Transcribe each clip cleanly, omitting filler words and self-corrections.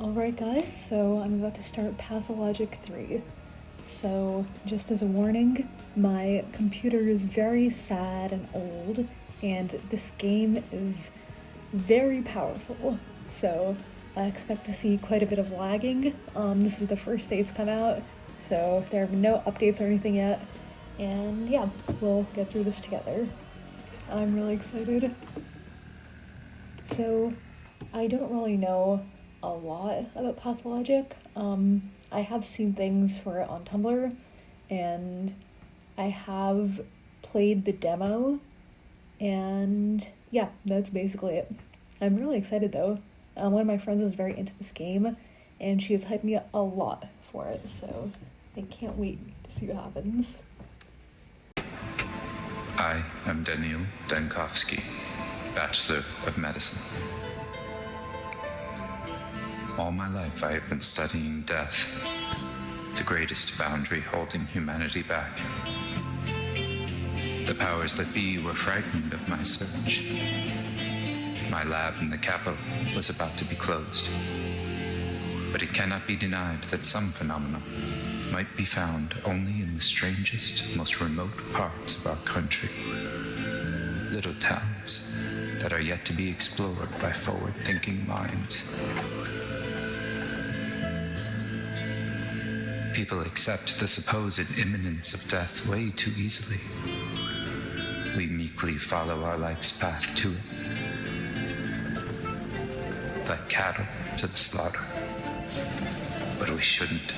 Alright guys, so I'm about to start Pathologic 3. So, just as a warning, my computer is very sad and old, and this game is very powerful. So, I expect to see quite a bit of lagging. This is the first day it's come out, so there have been no updates or anything yet. And yeah, we'll get through this together. I'm really excited. So, I don't really know a lot about Pathologic. I have seen things for it on Tumblr, and I have played the demo, and yeah, that's basically it. I'm really excited though. One of my friends is very into this game, and she has hyped me up a lot for it, so I can't wait to see what happens. I am Daniil Dankovsky, Bachelor of Medicine. All my life I have been studying death, the greatest boundary holding humanity back. The powers that be were frightened of my search. My lab in the capital was about to be closed. But it cannot be denied that some phenomena might be found only in the strangest, most remote parts of our country. Little towns that are yet to be explored by forward-thinking minds. People accept the supposed imminence of death way too easily. We meekly follow our life's path to it, like cattle to the slaughter. But we shouldn't.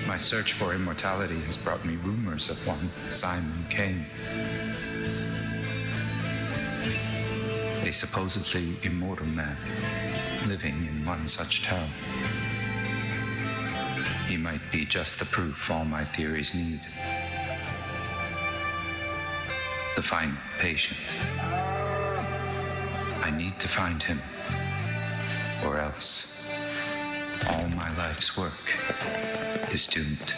My search for immortality has brought me rumors of one Simon Kane, a supposedly immortal man living in one such town. He might be just the proof all my theories need. The final patient. I need to find him, or else all my life's work is doomed.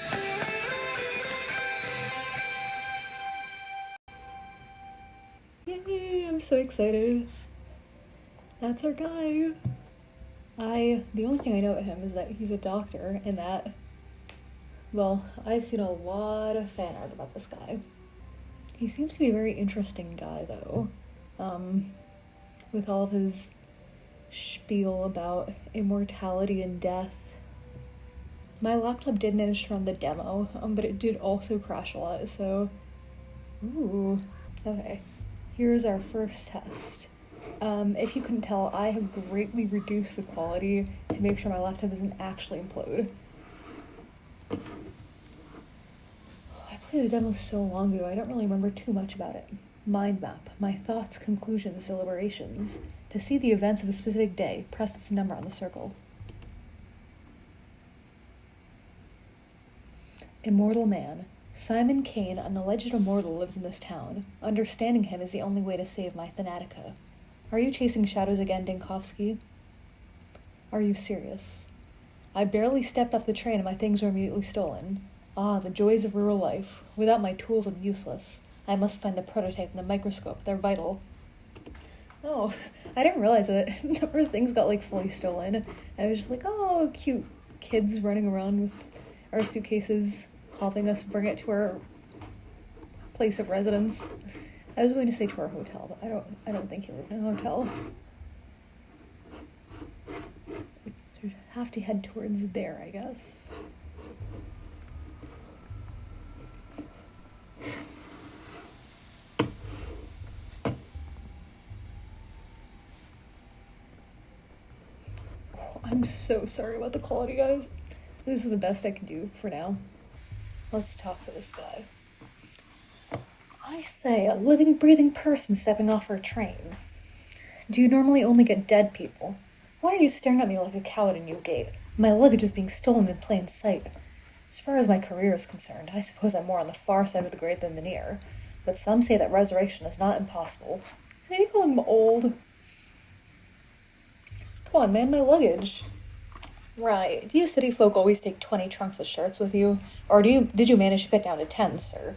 Yay, I'm so excited. That's our guy. The only thing I know about him is that he's a doctor and that, well, I've seen a lot of fan art about this guy. He seems to be a very interesting guy though, with all of his spiel about immortality and death. My laptop did manage to run the demo, but it did also crash a lot, so... Ooh, okay. Here's our first test. If you couldn't tell, I have greatly reduced the quality to make sure my laptop doesn't actually implode. I played the demo so long ago, I don't really remember too much about it. Mind map, my thoughts, conclusions, deliberations. To see the events of a specific day, press this number on the circle. Immortal man. Simon Kane, an alleged immortal, lives in this town. Understanding him is the only way to save my Thanatica. Are you chasing shadows again, Dankovsky? Are you serious? I barely stepped off the train and my things were immediately stolen. Ah, the joys of rural life. Without my tools, I'm useless. I must find the prototype and the microscope. They're vital. Oh, I didn't realize that our things got, fully stolen. I was just like, oh, cute kids running around with our suitcases, helping us bring it to our place of residence. I was going to say to our hotel, but I don't think he lived in a hotel. So we have to head towards there, I guess. I'm so sorry about the quality, guys. This is the best I can do for now. Let's talk to this guy. I say, a living, breathing person stepping off our train. Do you normally only get dead people? Why are you staring at me like a cow at a new gate? My luggage is being stolen in plain sight. As far as my career is concerned, I suppose I'm more on the far side of the grave than the near. But some say that resurrection is not impossible. Are you calling him old? Come on, man, my luggage. Right. Do you city folk always take 20 trunks of shirts with you? Or did you manage to get down to 10, sir?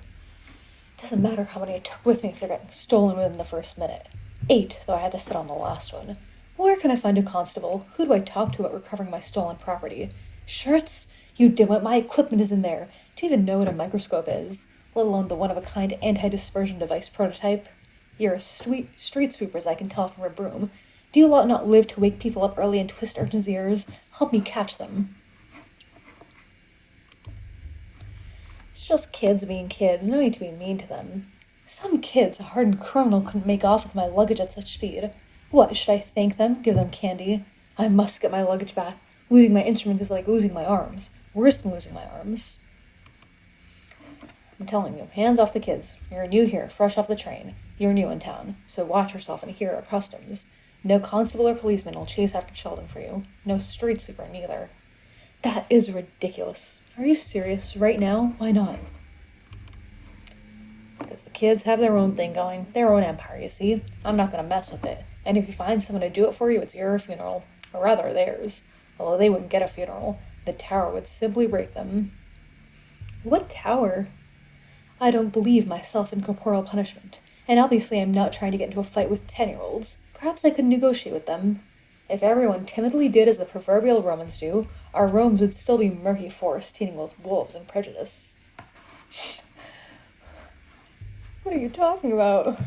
Doesn't matter how many I took with me if they're getting stolen within the first minute. 8, though I had to sit on the last one. Where can I find a constable? Who do I talk to about recovering my stolen property? Shirts? You dimwit, my equipment is in there. Do you even know what a microscope is? Let alone the one-of-a-kind anti-dispersion device prototype? You're a street sweeper, as I can tell from your broom. Do you lot not live to wake people up early and twist urchins' ears? Help me catch them. It's just kids being kids, no need to be mean to them. Some kids, a hardened criminal, couldn't make off with my luggage at such speed. What, should I thank them? Give them candy? I must get my luggage back. Losing my instruments is like losing my arms. Worse than losing my arms. I'm telling you, hands off the kids. You're new here, fresh off the train. You're new in town, so watch yourself and adhere our customs. No constable or policeman will chase after children for you. No street sweeper neither. That is ridiculous. Are you serious? Right now? Why not? Because the kids have their own thing going, their own empire, you see. I'm not going to mess with it. And if you find someone to do it for you, it's your funeral. Or rather, theirs. Although they wouldn't get a funeral. The tower would simply break them. What tower? I don't believe myself in corporal punishment. And obviously I'm not trying to get into a fight with 10-year-olds. Perhaps I could negotiate with them. If everyone timidly did as the proverbial Romans do, our Romes would still be murky forests teeming with wolves and prejudice. What are you talking about?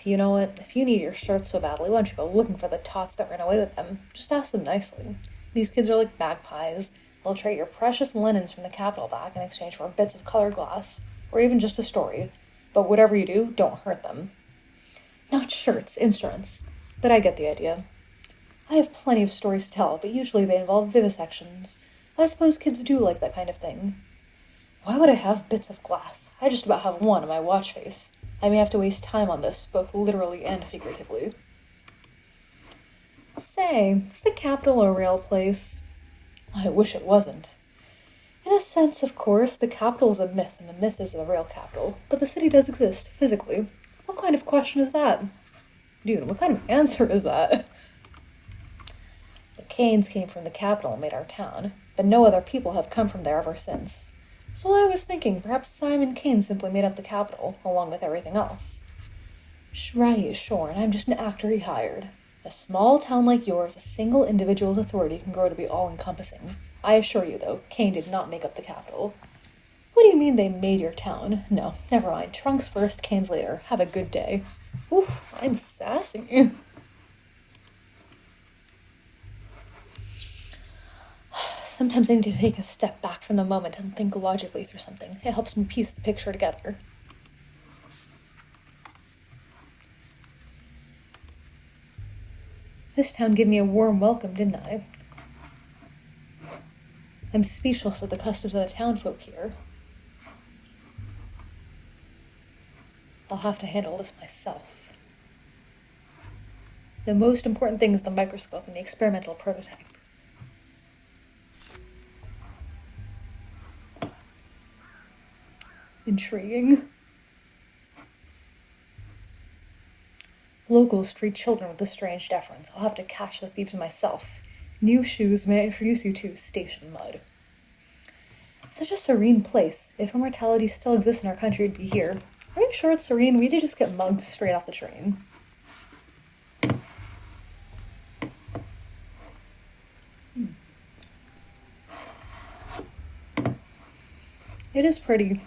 You know what? If you need your shirts so badly, why don't you go looking for the tots that ran away with them? Just ask them nicely. These kids are like magpies. They'll trade your precious linens from the capital back in exchange for bits of colored glass, or even just a story. But whatever you do, don't hurt them. Not shirts, instruments. But I get the idea. I have plenty of stories to tell, but usually they involve vivisections. I suppose kids do like that kind of thing. Why would I have bits of glass? I just about have one on my watch face. I may have to waste time on this, both literally and figuratively. Say, is the capital a real place? I wish it wasn't. In a sense, of course, the capital is a myth, and the myth is the real capital. But the city does exist, physically. What kind of question is that? Dude, what kind of answer is that? The Canes came from the capital and made our town, but no other people have come from there ever since. So I was thinking, perhaps Simon Kane simply made up the capital, along with everything else. Right, sure, and I'm just an actor he hired. A small town like yours, a single individual's authority can grow to be all-encompassing. I assure you, though, Kane did not make up the capital. What do you mean they made your town? No, never mind. Trunks first, Canes later. Have a good day. Oof, I'm sassy. Sometimes I need to take a step back from the moment and think logically through something. It helps me piece the picture together. This town gave me a warm welcome, didn't I? I'm speechless at the customs of the townfolk here. I'll have to handle this myself. The most important thing is the microscope and the experimental prototype. Intriguing. Locals treat children with a strange deference. I'll have to catch the thieves myself. New shoes, may I introduce you to Station Mud. Such a serene place. If immortality still exists in our country, it'd be here. Are you sure it's serene? We did just get mugged straight off the train. It is pretty,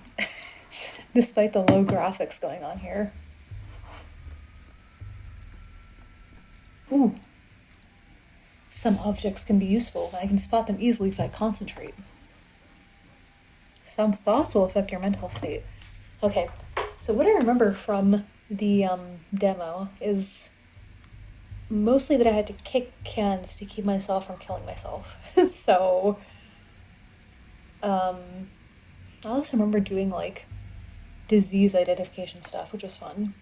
despite the low graphics going on here. Ooh. Some objects can be useful, and I can spot them easily if I concentrate. Some thoughts will affect your mental state. Okay, so what I remember from the demo is mostly that I had to kick cans to keep myself from killing myself. So, I also remember doing, like, disease identification stuff, which was fun.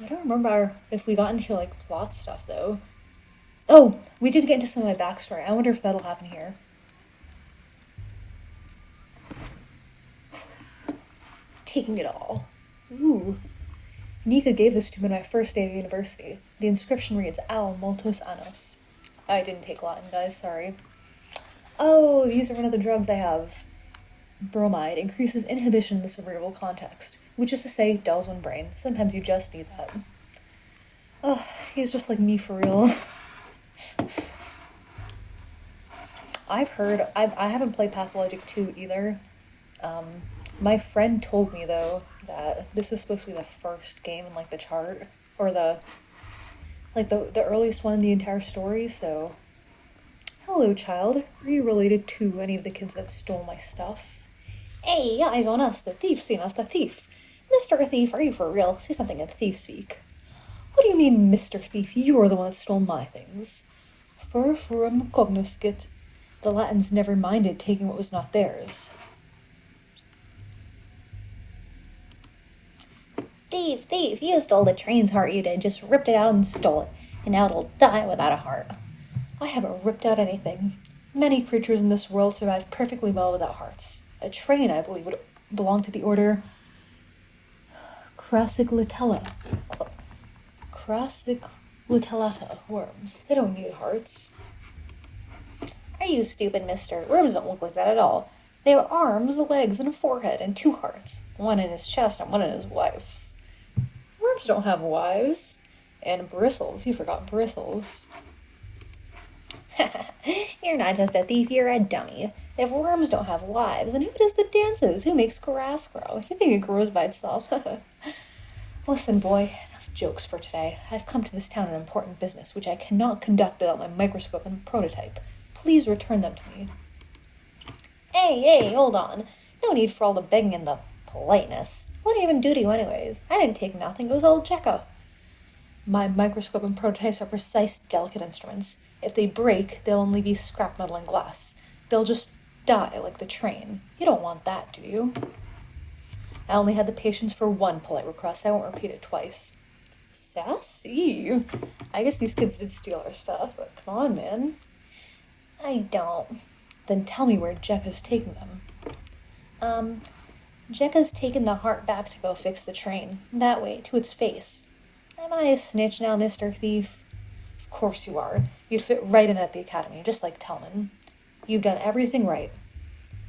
I don't remember if we got into, like, plot stuff, though. Oh, we did get into some of my backstory. I wonder if that'll happen here. Taking it all. Ooh. Nika gave this to me on my first day of university. The inscription reads, Al multos annos. I didn't take Latin, guys, sorry. Oh, these are one of the drugs I have. Bromide increases inhibition in the cerebral context, which is to say, dulls one brain. Sometimes you just need that. Oh, he's just like me for real. I haven't played Pathologic 2 either. My friend told me though that this is supposed to be the first game in like the chart, or the earliest one in the entire story, so hello child. Are you related to any of the kids that stole my stuff? Hey, eyes on us, the thief seen us, the thief. Mr. Thief, are you for real? Say something in thief speak. What do you mean, Mr. Thief? You are the one that stole my things. Furfurum cognoscit. The Latins never minded taking what was not theirs. Thief, thief, you stole the train's heart, you did. Just ripped it out and stole it. And now it'll die without a heart. I haven't ripped out anything. Many creatures in this world survive perfectly well without hearts. A train, I believe, would belong to the order Crassiclitella. Crassiclitellata worms. They don't need hearts. Are you stupid, mister? Worms don't look like that at all. They have arms, legs, and a forehead, and 2 hearts. One in his chest and one in his wife's. Worms don't have wives. And bristles. You forgot bristles. You're not just a thief, you're a dummy. If worms don't have wives, then who does the dances? Who makes grass grow? You think it grows by itself? Listen, boy, enough jokes for today. I've come to this town on important business, which I cannot conduct without my microscope and prototype. Please return them to me. Hey, hold on. No need for all the begging and the politeness. What did I even do to you anyways? I didn't take nothing, it was all Jekka. My microscope and prototypes are precise, delicate instruments. If they break, they'll only be scrap metal and glass. They'll just die like the train. You don't want that, do you? I only had the patience for one polite request. I won't repeat it twice. Sassy. I guess these kids did steal our stuff, but come on, man. I don't. Then tell me where Jekka's taking them. Jekka's taken the heart back to go fix the train. That way, to its face. Am I a snitch now, Mr. Thief? Of course you are. You'd fit right in at the academy, just like Tellman. You've done everything right.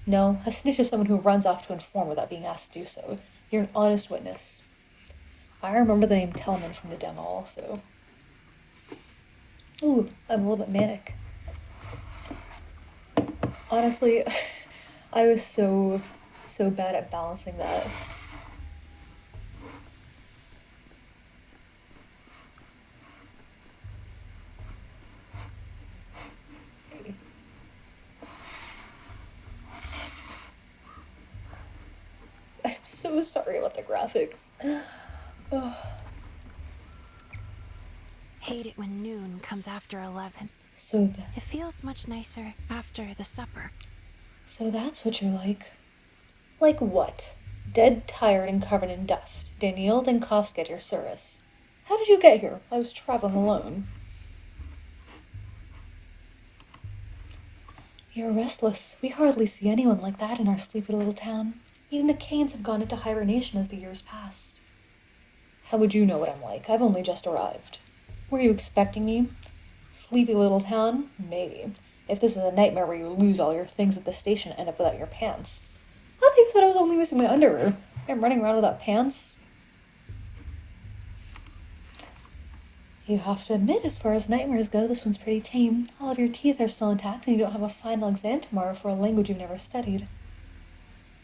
No, a snitch is someone who runs off to inform without being asked to do so. You're an honest witness. I remember the name Tellman from the demo also. Ooh, I'm a little bit manic. Honestly, I was so bad at balancing that. I'm so sorry about the graphics. Oh. Hate it when noon comes after 11. It feels much nicer after the supper. So that's what you're like. Like what? Dead, tired, and covered in dust. Daniil Denkovsky at your service. How did you get here? I was traveling alone. You're restless. We hardly see anyone like that in our sleepy little town. Even the Canes have gone into hibernation as the years passed. How would you know what I'm like? I've only just arrived. Were you expecting me? Sleepy little town? Maybe. If this is a nightmare where you lose all your things at the station and end up without your pants. I thought you said I was only missing my underwear. I'm running around without pants. You have to admit, as far as nightmares go, this one's pretty tame. All of your teeth are still intact and you don't have a final exam tomorrow for a language you've never studied.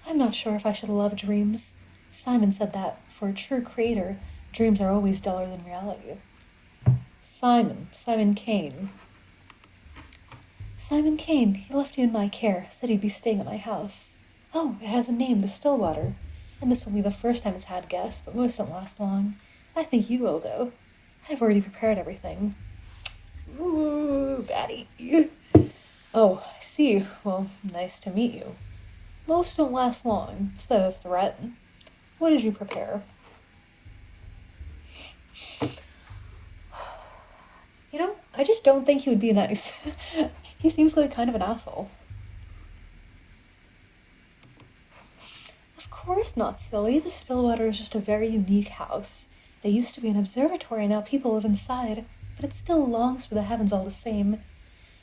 I'm not sure if I should love dreams. Simon said that, for a true creator, dreams are always duller than reality. Simon Kane. Simon Kane, he left you in my care, said he'd be staying at my house. Oh, it has a name, the Stillwater. And this will be the first time it's had guests, but most don't last long. I think you will, though. I've already prepared everything. Ooh, baddie. Oh, I see. Well, nice to meet you. Most don't last long. Is that a threat? What did you prepare? You know, I just don't think he would be nice. He seems like kind of an asshole. Of course not, silly. The Stillwater is just a very unique house. It used to be an observatory, and now people live inside, but it still longs for the heavens all the same.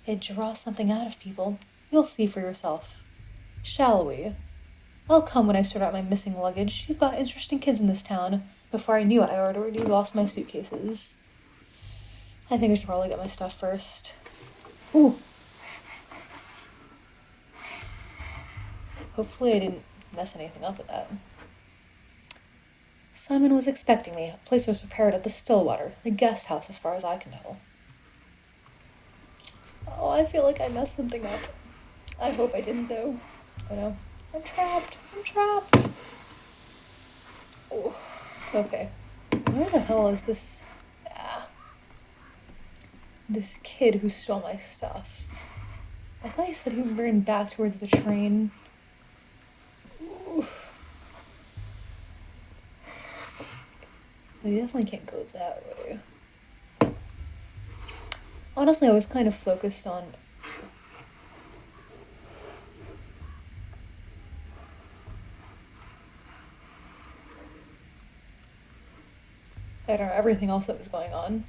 It draws something out of people. You'll see for yourself. Shall we? I'll come when I sort out my missing luggage. You've got interesting kids in this town. Before I knew it, I already lost my suitcases. I think I should probably get my stuff first. Ooh. Hopefully I didn't mess anything up with that. Simon was expecting me. A place was prepared at the Stillwater, the guest house as far as I can tell. Oh, I feel like I messed something up. I hope I didn't, though. I know. I'm trapped. I'm trapped. Oh, okay. Where the hell is this? This kid who stole my stuff. I thought he said he would bring back towards the train. Ooh. You definitely can't go that way. Honestly, I was kind of focused on... I don't know, everything else that was going on.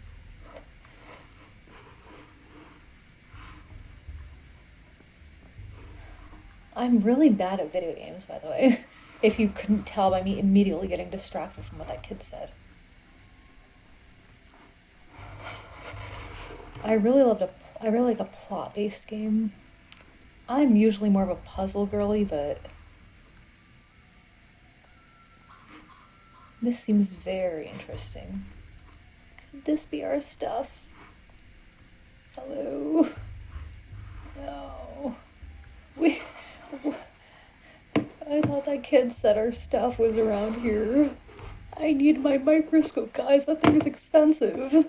I'm really bad at video games, by the way, if you couldn't tell by me immediately getting distracted from what that kid said. I really like a plot-based game. I'm usually more of a puzzle girly, but this seems very interesting. Could this be our stuff? Hello? No. I thought that kid said our stuff was around here. I need my microscope, guys. That thing is expensive.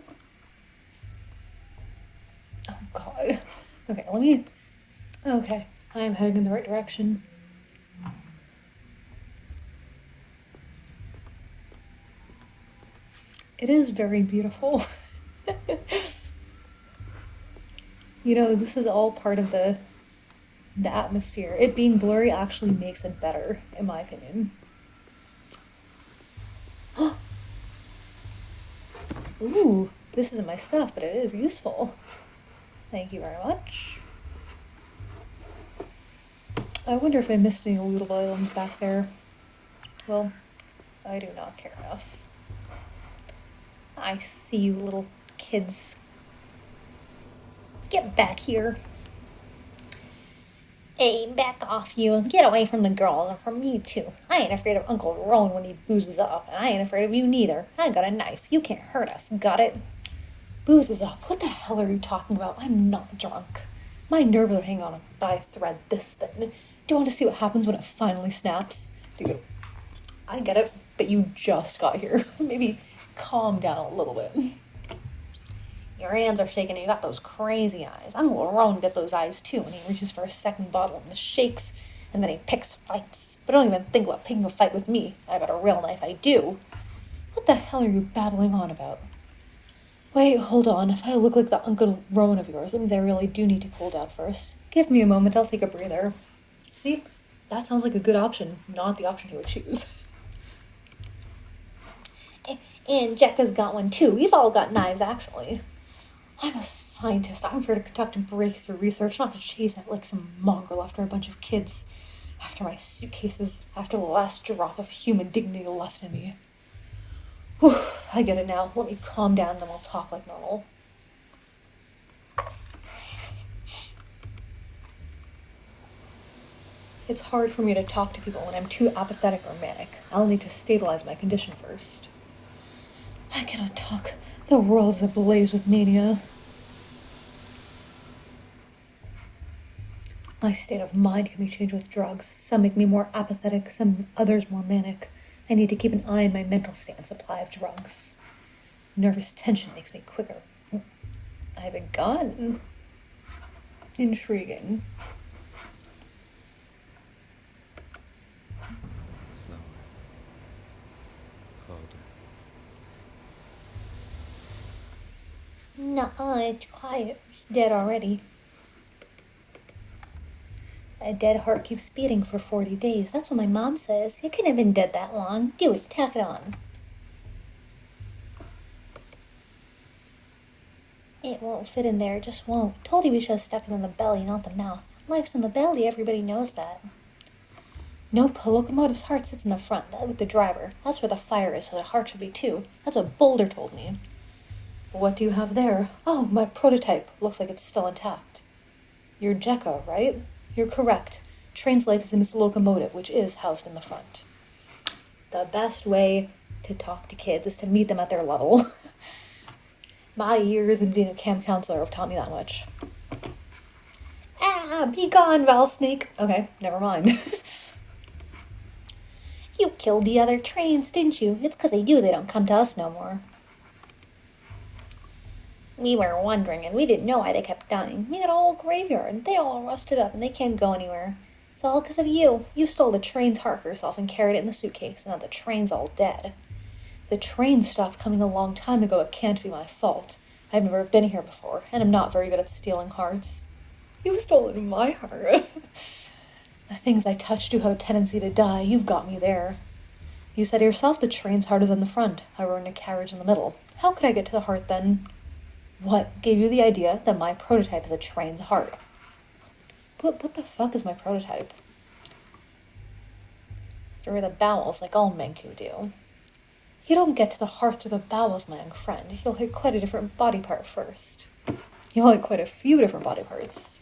Oh, God. Okay, Okay, I am heading in the right direction. It is very beautiful. You know, this is all part of the atmosphere. It being blurry actually makes it better, in my opinion. Ooh, this isn't my stuff, but it is useful. Thank you very much. I wonder if I missed any lootable items back there. Well, I do not care enough. I see you little kids. Get back here. Hey, back off you. Get away from the girls and from me too. I ain't afraid of Uncle Rowan when he boozes up, and I ain't afraid of you neither. I got a knife. You can't hurt us. Got it? Boozes up? What the hell are you talking about? I'm not drunk. My nerves are hanging on by a thread this thin. Do you want to see what happens when it finally snaps? Dude, I get it, but you just got here. Maybe calm down a little bit. Your hands are shaking and you got those crazy eyes. Uncle Rowan gets those eyes too, and he reaches for a second bottle and shakes, and then he picks fights. But don't even think about picking a fight with me. I got a real knife, I do. What the hell are you babbling on about? Wait, hold on. If I look like the Uncle Rowan of yours, that means I really do need to cool down first. Give me a moment, I'll take a breather. See? That sounds like a good option, not the option he would choose. And Jekka's got one too. We've all got knives, actually. I'm a scientist. I'm here to conduct breakthrough research, not to chase it like some mongrel after a bunch of kids. After my suitcases, after the last drop of human dignity left in me. Whew, I get it now. Let me calm down and then we'll talk like normal. It's hard for me to talk to people when I'm too apathetic or manic. I'll need to stabilize my condition first. I cannot talk. The world is ablaze with mania. My state of mind can be changed with drugs. Some make me more apathetic, some others more manic. I need to keep an eye on my mental state and supply of drugs. Nervous tension makes me quicker. I have a gun. Intriguing. Slower. Colder. Nuh-uh, it's quiet. It's dead already. A dead heart keeps beating for 40 days. That's what my mom says. It couldn't have been dead that long. Do it. Tack it on. It won't fit in there. It just won't. Told you we should have stuck it in the belly, not the mouth. Life's in the belly. Everybody knows that. Nope. A locomotive's heart sits in the front, that with the driver. That's where the fire is, so the heart should be too. That's what Boulder told me. What do you have there? Oh, my prototype. Looks like it's still intact. You're Jekka, right? You're correct. Train's life is in its locomotive, which is housed in the front. The best way to talk to kids is to meet them at their level. My years in being a camp counselor have taught me that much. Ah, be gone, Val Snake. Okay, never mind. You killed the other trains, didn't you? It's 'cause of you they don't come to us no more. We were wondering, and we didn't know why they kept dying. We got a whole graveyard, and they all rusted up, and they can't go anywhere. It's all 'cause of you. You stole the train's heart for yourself and carried it in the suitcase, and now the train's all dead. The train stopped coming a long time ago. It can't be my fault. I've never been here before, and I'm not very good at stealing hearts. You've stolen my heart. The things I touch do have a tendency to die. You've got me there. You said yourself the train's heart is in the front. I rode in a carriage in the middle. How could I get to the heart then? What gave you the idea that my prototype is a train's heart? What the fuck is my prototype? Through the bowels, like all Menku do. You don't get to the heart through the bowels, my young friend. You'll hit quite a different body part first. You'll hit quite a few different body parts.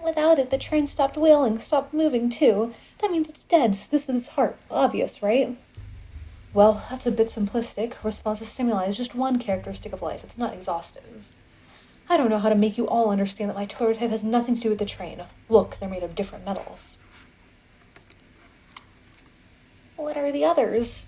Without it, the train stopped wheeling, stopped moving too. That means it's dead, so this is its heart. Obvious, right? Well, that's a bit simplistic. Response to stimuli is just one characteristic of life. It's not exhaustive. I don't know how to make you all understand that my prototype has nothing to do with the train. Look, they're made of different metals. What are the others?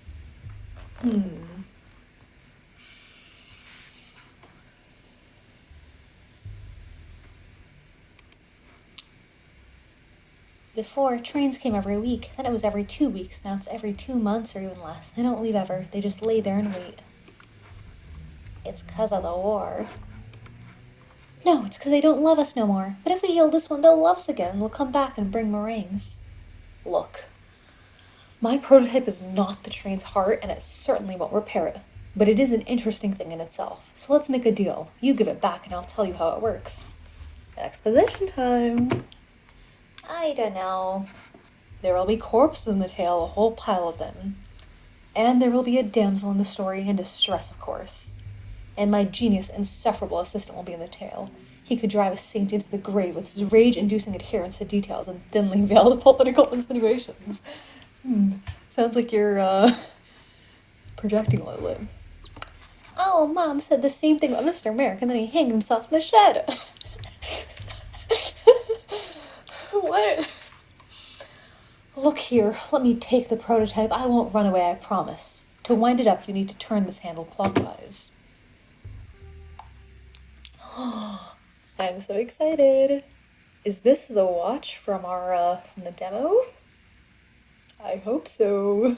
Before, trains came every week. Then it was every 2 weeks. Now it's every 2 months or even less. They don't leave ever. They just lay there and wait. It's 'cause of the war. No, it's 'cause they don't love us no more. But if we heal this one, they'll love us again. They'll come back and bring meringues. Look, my prototype is not the train's heart, and it certainly won't repair it. But it is an interesting thing in itself. So let's make a deal. You give it back, and I'll tell you how it works. Exposition time. I don't know. There will be corpses in the tale, a whole pile of them. And there will be a damsel in the story in distress, of course. And my genius, insufferable assistant will be in the tale. He could drive a saint into the grave with his rage-inducing adherence to details and thinly veil the political insinuations. Sounds like you're, projecting a little bit. Oh, Mom said the same thing about Mr. Merrick, and then he hanged himself in the shed. What? Look here, let me take the prototype. I won't run away, I promise. To wind it up, you need to turn this handle clockwise. I'm so excited. Is this the watch from our, from the demo? I hope so.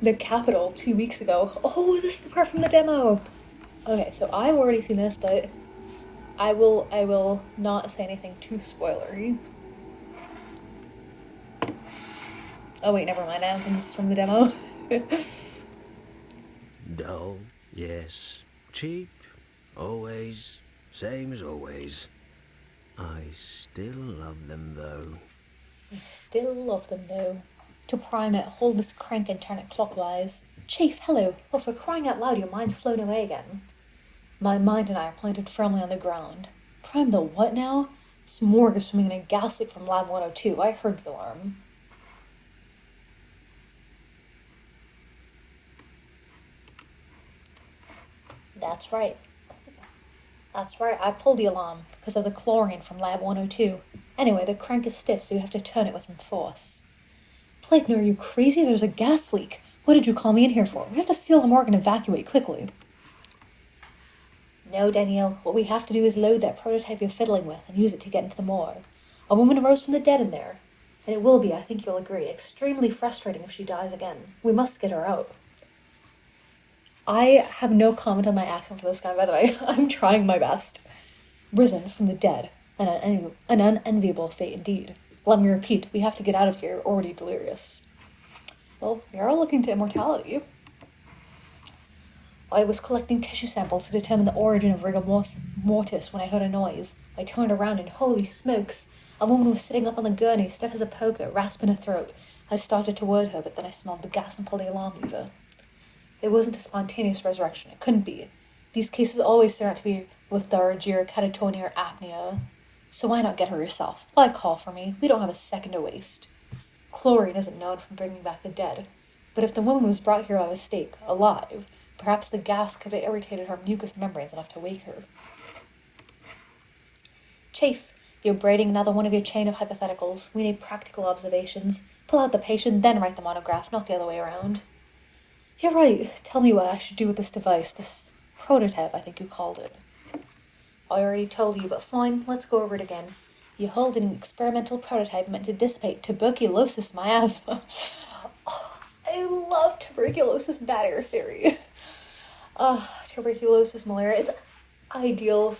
The Capitol 2 weeks ago. Oh, this is the part from the demo. Okay, so I've already seen this, but I will not say anything too spoilery. Oh wait, never mind. I don't think this is from the demo. Dull, yes. Cheap, always. Same as always. I still love them though. I still love them though. To prime it, hold this crank and turn it clockwise. Chafe, hello. Oh, for crying out loud, your mind's flown away again. My mind and I are planted firmly on the ground. Prime the what now? Smorg is swimming in a gas leak from Lab 102. I heard the alarm. That's right. I pulled the alarm because of the chlorine from Lab 102. Anyway, the crank is stiff, so you have to turn it with some force. Plaitner, are you crazy? There's a gas leak. What did you call me in here for? We have to seal the morgue and evacuate quickly. No, Danielle. What we have to do is load that prototype you're fiddling with and use it to get into the morgue. A woman arose from the dead in there. And it will be, I think you'll agree, extremely frustrating if she dies again. We must get her out. I have no comment on my accent for this guy, by the way. I'm trying my best. Risen from the dead. An unenviable fate indeed. Let me repeat, we have to get out of here, already delirious. Well, you're all looking to immortality. I was collecting tissue samples to determine the origin of rigor mortis when I heard a noise. I turned around and holy smokes, a woman was sitting up on the gurney, stiff as a poker, rasping her throat. I started toward her, but then I smelled the gas and pulled the alarm lever. It wasn't a spontaneous resurrection. It couldn't be. These cases always turn out to be lethargy or catatonia or apnea. So why not get her yourself? Why call for me? We don't have a second to waste. Chlorine isn't known for bringing back the dead. But if the woman was brought here by mistake, alive, perhaps the gas could have irritated her mucous membranes enough to wake her. Chafe, you're braiding another one of your chain of hypotheticals. We need practical observations. Pull out the patient, then write the monograph, not the other way around. You're right. Tell me what I should do with this device, this prototype, I think you called it. I already told you, but fine, let's go over it again. You hold an experimental prototype meant to dissipate tuberculosis miasma. Oh, I love tuberculosis bad air theory. Tuberculosis malaria. It's ideal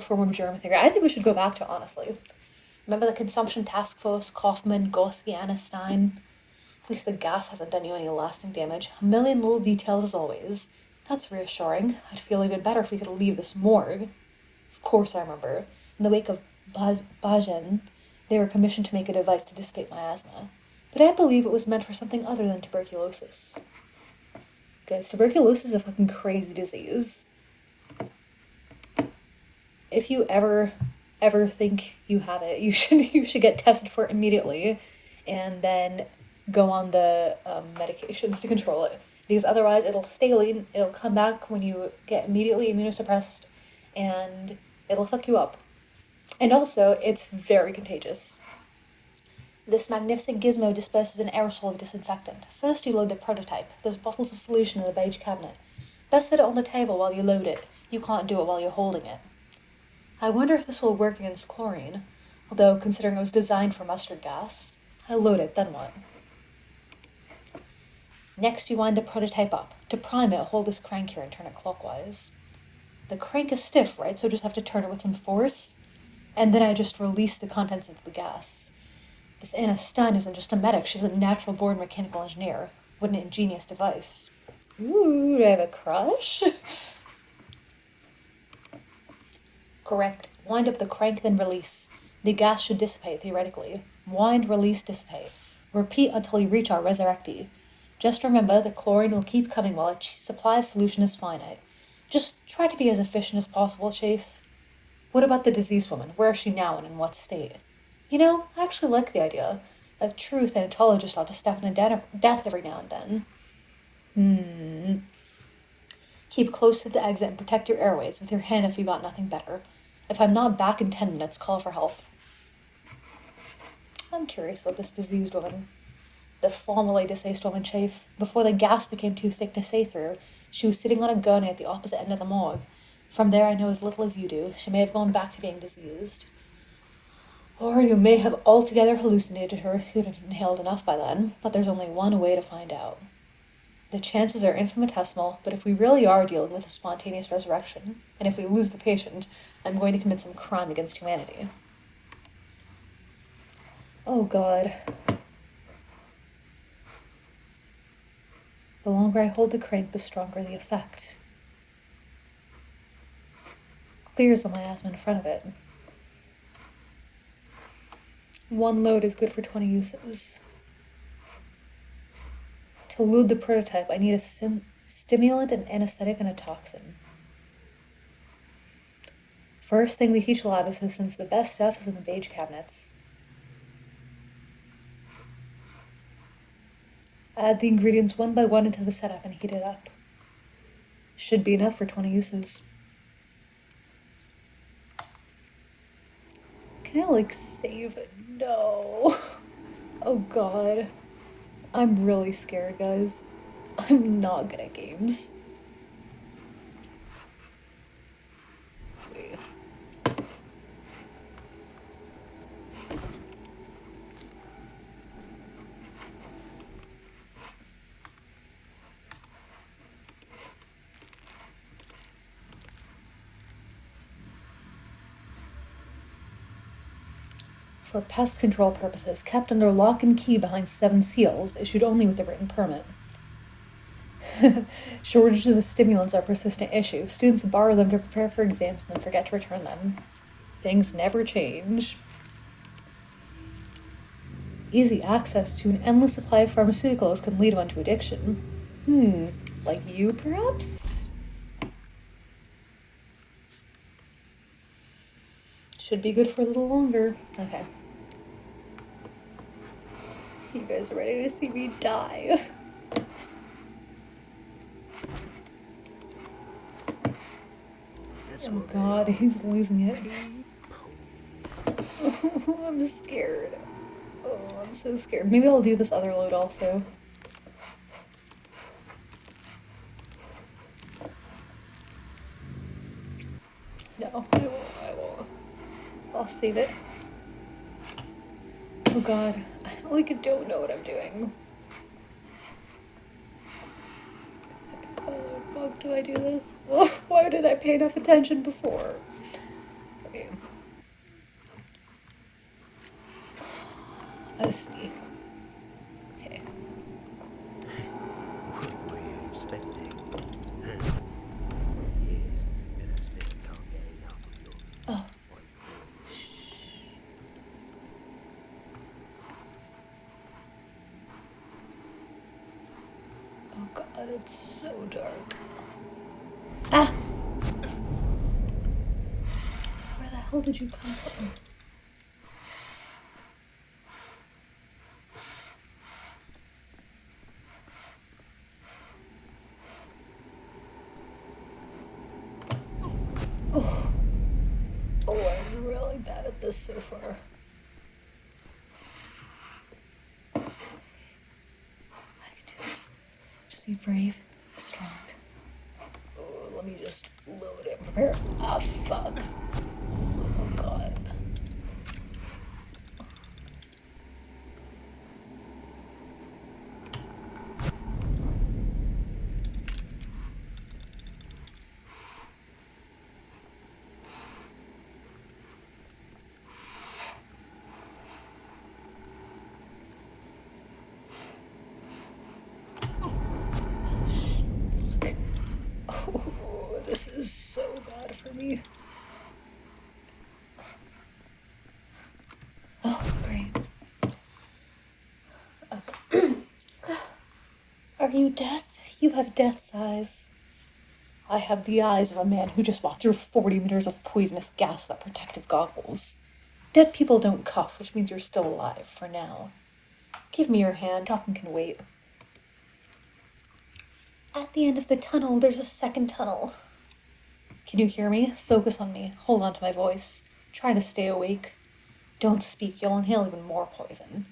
form of germ theory. I think we should go back to it, honestly. Remember the consumption task force, Kaufman, Gorski, Anestein? At least the gas hasn't done you any lasting damage. A million little details as always. That's reassuring. I'd feel even better if we could leave this morgue. Of course I remember. In the wake of Bajen, they were commissioned to make a device to dissipate miasma. But I believe it was meant for something other than tuberculosis. Guys, tuberculosis is a fucking crazy disease. If you ever think you have it, you should get tested for it immediately, and then go on the medications to control it. Because otherwise, it'll stay latent. It'll come back when you get immediately immunosuppressed, and it'll fuck you up. And also, it's very contagious. This magnificent gizmo disperses an aerosol of disinfectant. First, you load the prototype. There's bottles of solution in the beige cabinet. Best set it on the table while you load it. You can't do it while you're holding it. I wonder if this will work against chlorine, although considering it was designed for mustard gas. I load it, then what? Next, you wind the prototype up. To prime it, hold this crank here and turn it clockwise. The crank is stiff, right? So I just have to turn it with some force. And then I just release the contents into the gas. This Anna Stein isn't just a medic, she's a natural-born mechanical engineer. What an ingenious device. Ooh, do I have a crush? Correct. Wind up the crank, then release. The gas should dissipate, theoretically. Wind, release, dissipate. Repeat until you reach our resurrectee. Just remember, the chlorine will keep coming while its supply of solution is finite. Just try to be as efficient as possible, Chafe. What about the diseased woman? Where is she now and in what state? You know, I actually like the idea. A true thanatologist ought to step in death every now and then. Keep close to the exit and protect your airways with your hand if you got nothing better. If I'm not back in 10 minutes, call for help. I'm curious about this diseased woman. The formerly deceased woman, Chafe. Before the gas became too thick to see through, she was sitting on a gurney at the opposite end of the morgue. From there, I know as little as you do. She may have gone back to being diseased. Or you may have altogether hallucinated her. You'd have inhaled enough by then. But there's only one way to find out. The chances are infinitesimal, but if we really are dealing with a spontaneous resurrection, and if we lose the patient, I'm going to commit some crime against humanity. Oh God. The longer I hold the crank, the stronger the effect. Clears the miasma in front of it. One load is good for 20 uses. To load the prototype, I need a stimulant, an anesthetic, and a toxin. First thing we teach lab is since the best stuff is in the beige cabinets. Add the ingredients one by one into the setup and heat it up. Should be enough for 20 uses. Can I, save it? No. Oh God. I'm really scared, guys. I'm not good at games. Wait. For pest control purposes, kept under lock and key behind 7 seals, issued only with a written permit. Shortages of stimulants are a persistent issue. Students borrow them to prepare for exams and then forget to return them. Things never change. Easy access to an endless supply of pharmaceuticals can lead one to addiction. Like you, perhaps? Should be good for a little longer. Okay. You guys are ready to see me die. That's Oh what god, they are. he's losing it. I'm scared. Oh, I'm so scared. Maybe I'll do this other load also. No, I won't. I'll save it. Oh god, I don't know what I'm doing. How the fuck do I do this? Oh, why did I pay enough attention before? Okay. I see. Okay. What were you expecting? Years, and I still can't get enough of your Oh. white Oh god, it's so dark. Ah! Where the hell did you come from? Oh. Oh, I'm really bad at this so far. I can do this. Just be brave, strong. Oh, let me just load it and prepare. Ah, fuck. Oh god. Oh, this is so bad for me. Oh, great. Okay. Are you death? You have death's eyes. I have the eyes of a man who just walked through 40 meters of poisonous gas without protective goggles. Dead people don't cough, which means you're still alive, for now. Give me your hand, talking can wait. At the end of the tunnel, there's a second tunnel. Can you hear me? Focus on me. Hold on to my voice. Try to stay awake. Don't speak, you'll inhale even more poison.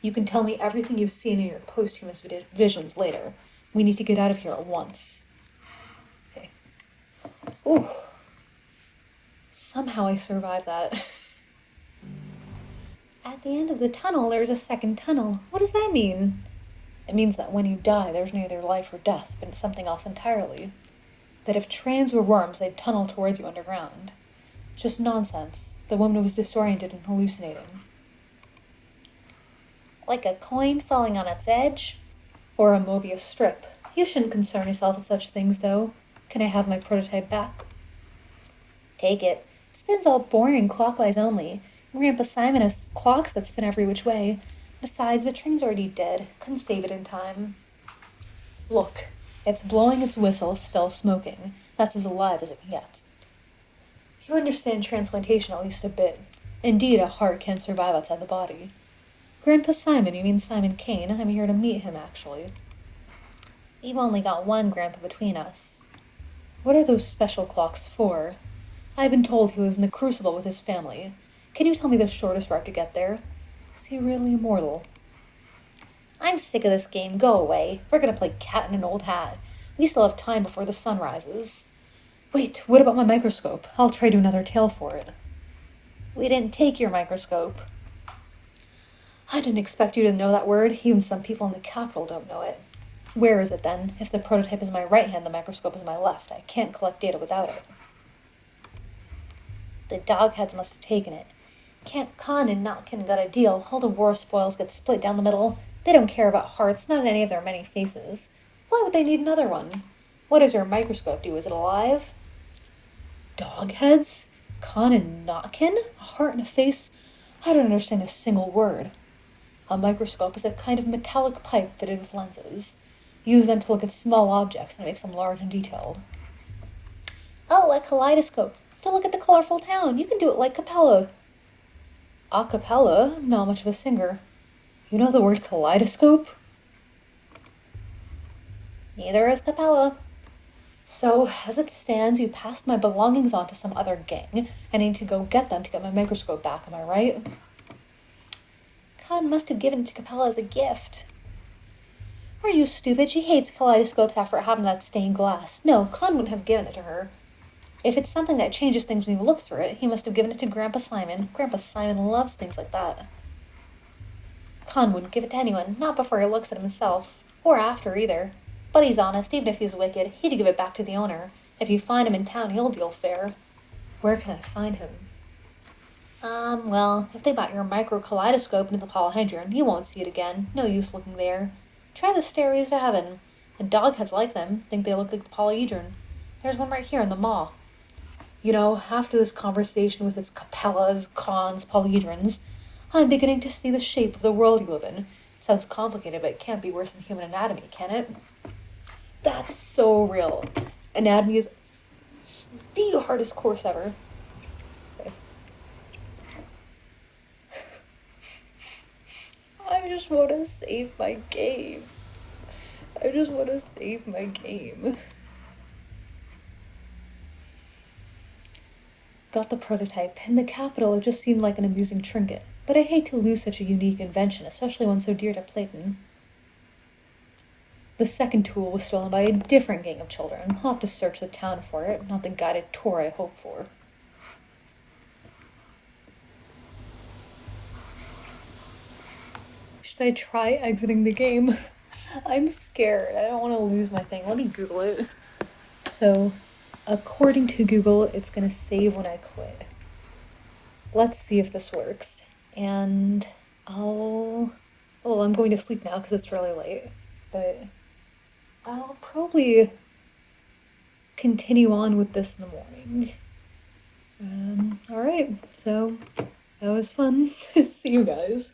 You can tell me everything you've seen in your posthumous visions later. We need to get out of here at once. Okay. Ooh. Somehow I survived that. At the end of the tunnel, there's a second tunnel. What does that mean? It means that when you die, there's neither life or death, but something else entirely. That if trains were worms, they'd tunnel towards you underground. Just nonsense. The woman was disoriented and hallucinating. Like a coin falling on its edge? Or a Mobius strip. You shouldn't concern yourself with such things, though. Can I have my prototype back? Take it. It spins all boring clockwise only. Grandpa Simon has clocks that spin every which way. Besides, the train's already dead. Couldn't save it in time. Look, it's blowing its whistle, still smoking. That's as alive as it gets. You understand transplantation at least a bit. Indeed, a heart can't survive outside the body. Grandpa Simon, you mean Simon Kane? I'm here to meet him, actually. We've only got one grandpa between us. What are those special clocks for? I've been told he lives in the Crucible with his family. Can you tell me the shortest route to get there? Is he really immortal? I'm sick of this game. Go away. We're gonna play cat in an old hat. We still have time before the sun rises. Wait, what about my microscope? I'll trade you another tail for it. We didn't take your microscope. I didn't expect you to know that word. Even some people in the capital don't know it. Where is it, then? If the prototype is my right hand, the microscope is my left. I can't collect data without it. The dogheads must have taken it. Camp Khan and Notkin got a deal. All the war spoils get split down the middle. They don't care about hearts, not in any of their many faces. Why would they need another one? What does your microscope do? Is it alive? Dogheads? Khan and Notkin? A heart and a face? I don't understand a single word. A microscope is a kind of metallic pipe fitted with lenses. Use them to look at small objects and make them large and detailed. Oh, a kaleidoscope. To look at the colorful town. You can do it like Capella. A cappella? I'm not much of a singer. You know the word kaleidoscope? Neither is Capella. So, as it stands, you passed my belongings on to some other gang. I need to go get them to get my microscope back, am I right? Khan must have given it to Capella as a gift. Are you stupid? She hates kaleidoscopes after it happened to that stained glass. No, Khan wouldn't have given it to her. If it's something that changes things when you look through it, he must have given it to Grandpa Simon. Grandpa Simon loves things like that. Khan wouldn't give it to anyone, not before he looks at it himself. Or after, either. But he's honest, even if he's wicked, he'd give it back to the owner. If you find him in town, he'll deal fair. Where can I find him? Well, if they bought your micro-kaleidoscope into the polyhedron, you won't see it again. No use looking there. Try the stairways to heaven. And dogheads like them think they look like the polyhedron. There's one right here in the mall. You know, after this conversation with its Capellas, Khans, polyhedrons, I'm beginning to see the shape of the world you live in. It sounds complicated, but it can't be worse than human anatomy, can it? That's so real. Anatomy is the hardest course ever. Okay. I just want to save my game. I just want to save my game. Got the prototype. In the capital, it just seemed like an amusing trinket. But I hate to lose such a unique invention, especially one so dear to Clayton. The second tool was stolen by a different gang of children. I'll have to search the town for it, not the guided tour I hoped for. Should I try exiting the game? I'm scared. I don't want to lose my thing. Let me Google it. So, according to Google, it's going to save when I quit. Let's see if this works. And I'm going to sleep now because it's really late. But I'll probably continue on with this in the morning. Alright, so that was fun. See you guys.